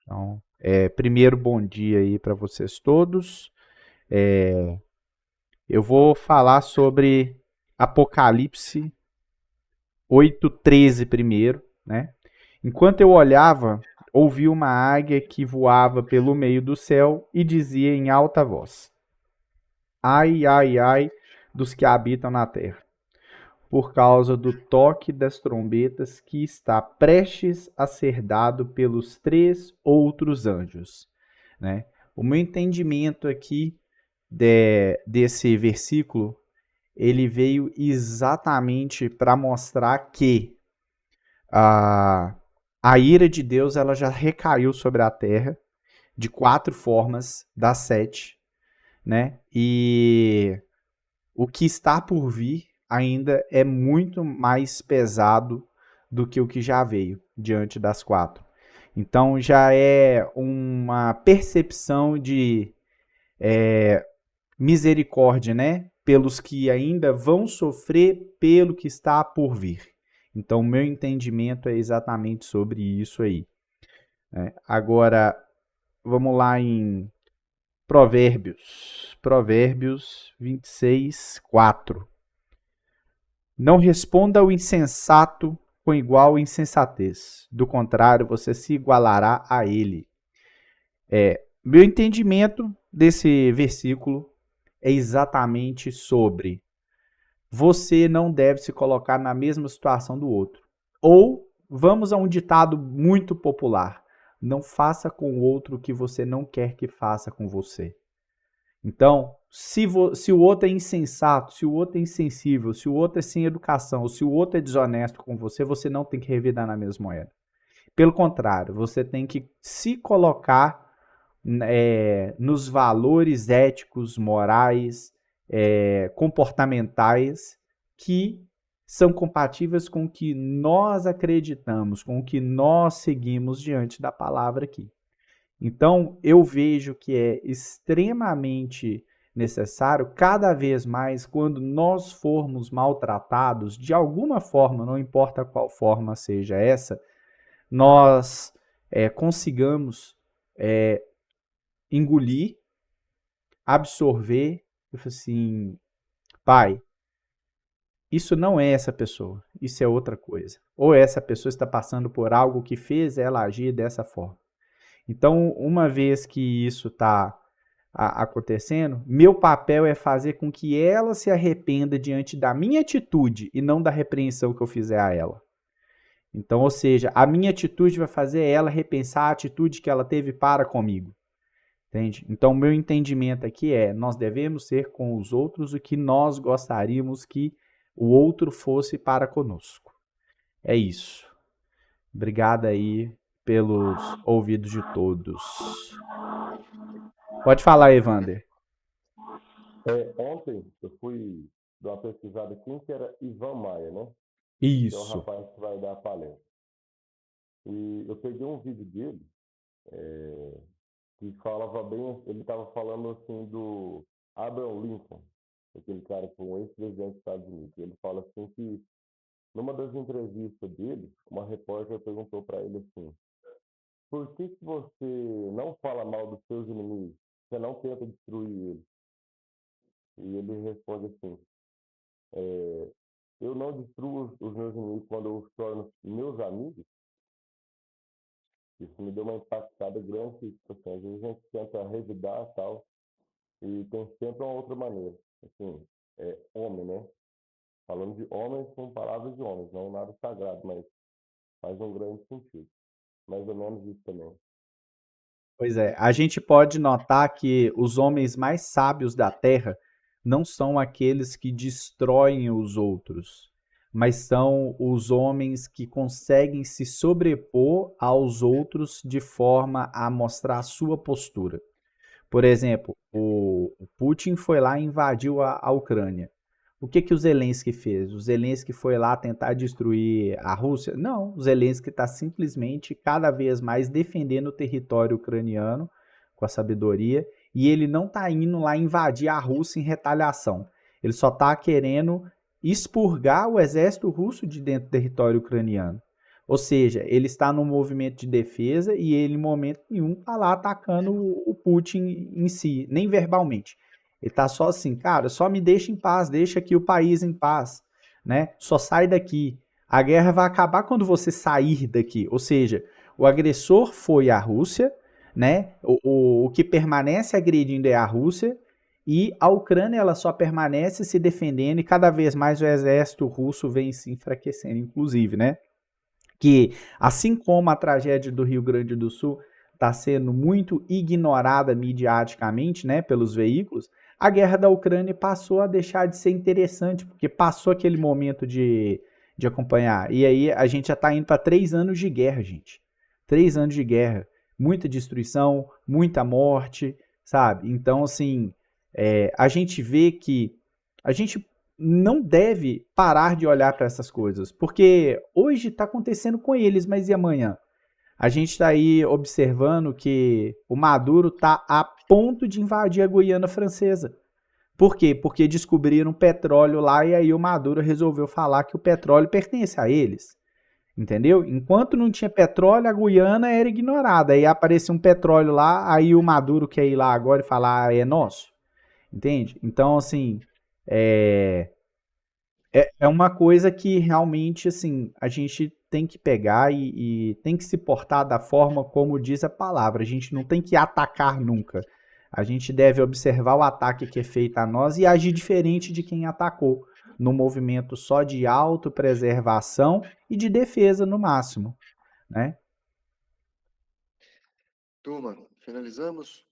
Então, primeiro bom dia aí para vocês todos. Eu vou falar sobre Apocalipse 8:13 primeiro, né? Enquanto eu olhava, ouvi uma águia que voava pelo meio do céu e dizia em alta voz: Ai, ai, ai dos que habitam na terra, por causa do toque das trombetas que está prestes a ser dado pelos três outros anjos, né? O meu entendimento aqui desse versículo, ele veio exatamente para mostrar que a, a ira de Deus ela já recaiu sobre a terra de quatro formas das sete, né? E o que está por vir ainda é muito mais pesado do que o que já veio diante das quatro. Então já é uma percepção de misericórdia, né? Pelos que ainda vão sofrer pelo que está por vir. Então, meu entendimento é exatamente sobre isso aí, né? Agora, vamos lá em Provérbios. Provérbios 26:4. Não responda ao insensato com igual insensatez. Do contrário, você se igualará a ele. Meu entendimento desse versículo é exatamente sobre você não deve se colocar na mesma situação do outro. Ou vamos a um ditado muito popular: não faça com o outro o que você não quer que faça com você. Então, se o outro é insensato, se o outro é insensível, se o outro é sem educação, se o outro é desonesto com você, você não tem que revidar na mesma moeda. Pelo contrário, você tem que se colocar nos valores éticos, morais, comportamentais que são compatíveis com o que nós acreditamos, com o que nós seguimos diante da palavra aqui. Então, eu vejo que é extremamente necessário, cada vez mais, quando nós formos maltratados, de alguma forma, não importa qual forma seja essa, nós consigamos engolir, absorver, eu falei assim, pai, isso não é essa pessoa, isso é outra coisa. Ou essa pessoa está passando por algo que fez ela agir dessa forma. Então, uma vez que isso está acontecendo, meu papel é fazer com que ela se arrependa diante da minha atitude e não da repreensão que eu fizer a ela. Então, ou seja, a minha atitude vai fazer ela repensar a atitude que ela teve para comigo. Entende? Então, meu entendimento aqui é: nós devemos ser com os outros o que nós gostaríamos que o outro fosse para conosco. É isso. Obrigado aí pelos ouvidos de todos. Pode falar, Evander. Ontem eu fui dar uma pesquisada aqui que era Ivan Maia, né? Que é o Isso. rapaz que vai dar a palestra. E eu peguei um vídeo dele é, que falava bem, ele estava falando assim do Abraham Lincoln, aquele cara que foi um ex-presidente dos Estados Unidos. Ele fala assim que numa das entrevistas dele, uma repórter perguntou para ele assim: por que você não fala mal dos seus inimigos? Você não tenta destruir eles? E ele responde assim: eu não destruo os meus inimigos quando eu os torno meus amigos. Isso me deu uma impactada grande, que, tipo assim, às vezes a gente tenta revidar e tal, e tem sempre uma outra maneira. Assim, homem, né? Falando de homens com palavras de homens, não nada sagrado, mas faz um grande sentido. Mais ou menos isso também. Pois é, a gente pode notar que os homens mais sábios da Terra não são aqueles que destroem os outros, mas são os homens que conseguem se sobrepor aos outros de forma a mostrar a sua postura. Por exemplo, o Putin foi lá e invadiu a Ucrânia. O que o Zelensky fez? O Zelensky foi lá tentar destruir a Rússia? Não, o Zelensky está simplesmente cada vez mais defendendo o território ucraniano com a sabedoria e ele não está indo lá invadir a Rússia em retaliação. Ele só está querendo expurgar o exército russo de dentro do território ucraniano. Ou seja, ele está no movimento de defesa e ele, em momento nenhum, está lá atacando o Putin em si, nem verbalmente. Ele está só assim, cara, só me deixa em paz, deixa aqui o país em paz, né? Só sai daqui. A guerra vai acabar quando você sair daqui. Ou seja, o agressor foi a Rússia, né? O que permanece agredindo é a Rússia e a Ucrânia ela só permanece se defendendo e cada vez mais o exército russo vem se enfraquecendo, inclusive, né? Que, assim como a tragédia do Rio Grande do Sul está sendo muito ignorada midiaticamente, né, pelos veículos, a guerra da Ucrânia passou a deixar de ser interessante, porque passou aquele momento de acompanhar. E aí a gente já está indo para 3 anos de guerra, gente. 3 anos de guerra. Muita destruição, muita morte, sabe? Então, assim, a gente vê que a gente não deve parar de olhar para essas coisas, porque hoje está acontecendo com eles, mas e amanhã? A gente está aí observando que o Maduro está a ponto de invadir a Guiana Francesa. Por quê? Porque descobriram petróleo lá e aí o Maduro resolveu falar que o petróleo pertence a eles. Entendeu? Enquanto não tinha petróleo, a Guiana era ignorada. Aí apareceu um petróleo lá, aí o Maduro quer ir lá agora e falar, ah, é nosso. Entende? Então, assim, é, é uma coisa que realmente, assim, a gente tem que pegar e tem que se portar da forma como diz a palavra. A gente não tem que atacar nunca. A gente deve observar o ataque que é feito a nós e agir diferente de quem atacou, no movimento só de autopreservação e de defesa no máximo, né? Turma, finalizamos?